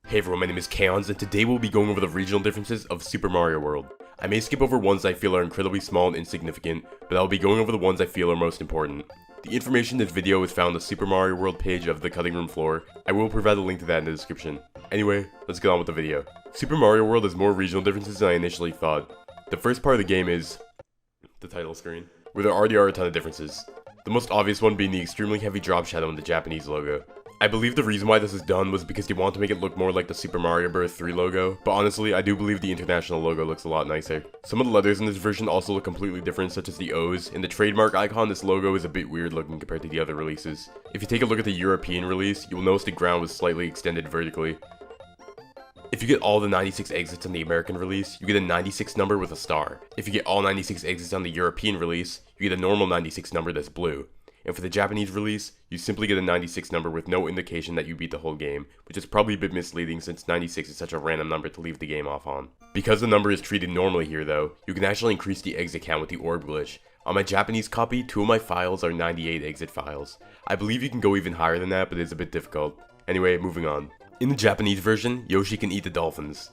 Hey everyone, my name is Kaons, and today we'll be going over the regional differences of Super Mario World. I may skip over ones I feel are incredibly small and insignificant, but I'll be going over the ones I feel are most important. The information in this video is found on the Super Mario World page of the cutting room floor. I will provide a link to that in the description. Anyway, let's get on with the video. Super Mario World has more regional differences than I initially thought. The first part of the game is the title screen, where there already are a ton of differences. The most obvious one being the extremely heavy drop shadow in the Japanese logo. I believe the reason why this is done was because they want to make it look more like the Super Mario Bros. 3 logo, but honestly, I do believe the international logo looks a lot nicer. Some of the letters in this version also look completely different, such as the O's. In the trademark icon, this logo is a bit weird looking compared to the other releases. If you take a look at the European release, you will notice the ground was slightly extended vertically. If you get all the 96 exits on the American release, you get a 96 number with a star. If you get all 96 exits on the European release, you get a normal 96 number that's blue. And for the Japanese release, you simply get a 96 number with no indication that you beat the whole game, which is probably a bit misleading since 96 is such a random number to leave the game off on. Because the number is treated normally here though, you can actually increase the exit count with the orb glitch. On my Japanese copy, 2 of my files are 98 exit files. I believe you can go even higher than that, but it's a bit difficult. Anyway, moving on. In the Japanese version, Yoshi can eat the dolphins.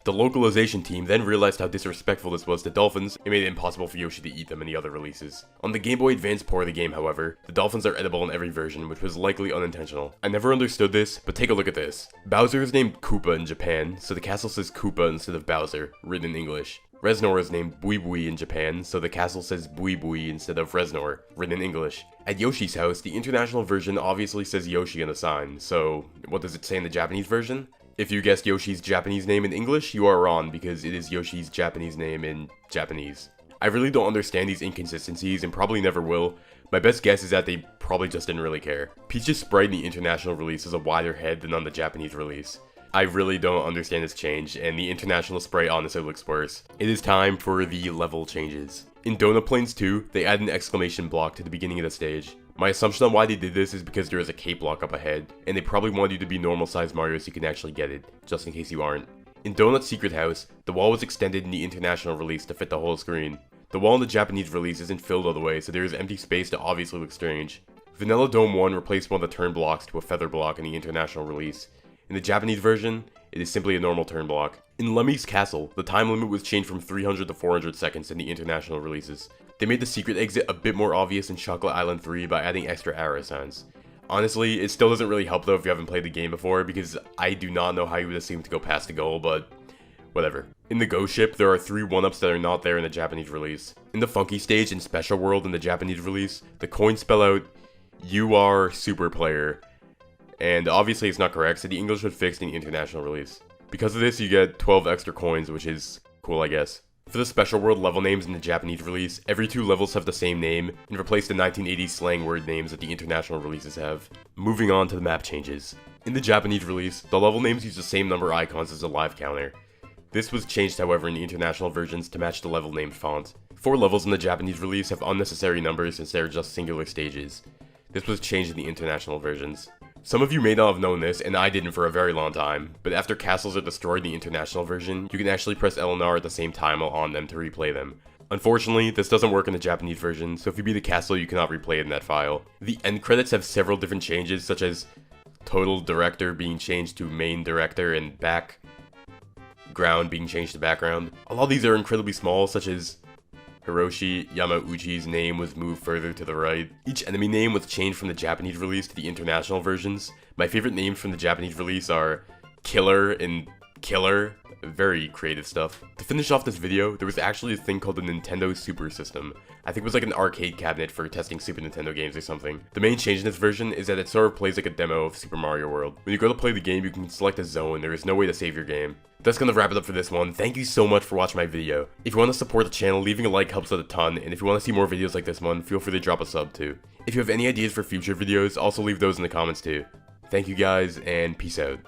The localization team then realized how disrespectful this was to dolphins and made it impossible for Yoshi to eat them in the other releases. On the Game Boy Advance port of the game, however, the dolphins are edible in every version, which was likely unintentional. I never understood this, but take a look at this. Bowser is named Koopa in Japan, so the castle says Koopa instead of Bowser, written in English. Reznor is named Bui Bui in Japan, so the castle says Bui Bui instead of Reznor, written in English. At Yoshi's house, the international version obviously says Yoshi on the sign, so what does it say in the Japanese version? If you guessed Yoshi's Japanese name in English, you are wrong because it is Yoshi's Japanese name in Japanese. I really don't understand these inconsistencies and probably never will. My best guess is that they probably just didn't really care. Peach's sprite in the international release has a wider head than on the Japanese release. I really don't understand this change, and the international sprite honestly looks worse. It is time for the level changes. In Donut Plains 2, they add an exclamation block to the beginning of the stage. My assumption on why they did this is because there is a cape block up ahead, and they probably wanted you to be normal sized Mario so you can actually get it, just in case you aren't. In Donut's Secret House, the wall was extended in the international release to fit the whole screen. The wall in the Japanese release isn't filled all the way, so there is empty space to obviously look strange. Vanilla Dome 1 replaced one of the turn blocks to a feather block in the international release. In the Japanese version, it is simply a normal turn block. In Lemmy's Castle, the time limit was changed from 300 to 400 seconds in the international releases. They made the secret exit a bit more obvious in Chocolate Island 3 by adding extra arrow signs. Honestly, it still doesn't really help though if you haven't played the game before, because I do not know how you would assume to go past the goal, but whatever. In the Ghost Ship, there are 3 1-ups that are not there in the Japanese release. In the Funky Stage and Special World in the Japanese release, the coins spell out, "You are super player." And obviously it's not correct, so the English was fixed in the international release. Because of this, you get 12 extra coins, which is cool, I guess. For the Special World level names in the Japanese release, every 2 levels have the same name, and replace the 1980s slang word names that the international releases have. Moving on to the map changes. In the Japanese release, the level names use the same number icons as the live counter. This was changed, however, in the international versions to match the level named font. 4 levels in the Japanese release have unnecessary numbers since they are just singular stages. This was changed in the international versions. Some of you may not have known this, and I didn't for a very long time, but after castles are destroyed in the international version, you can actually press L and R at the same time while on them to replay them. Unfortunately, this doesn't work in the Japanese version, so if you beat a castle, you cannot replay it in that file. The end credits have several different changes, such as total director being changed to main director and background being changed to background. A lot of these are incredibly small, such as Hiroshi Yamauchi's name was moved further to the right. Each enemy name was changed from the Japanese release to the international versions. My favorite names from the Japanese release are Killer and Killer. Very creative stuff. To finish off this video, there was actually a thing called the Nintendo Super System. I think it was like an arcade cabinet for testing Super Nintendo games or something. The main change in this version is that it sort of plays like a demo of Super Mario World. When you go to play the game, you can select a zone. There is no way to save your game. That's gonna wrap it up for this one. Thank you so much for watching my video. If you want to support the channel, leaving a like helps out a ton, and if you want to see more videos like this one, feel free to drop a sub too. If you have any ideas for future videos, also leave those in the comments too. Thank you guys, and peace out.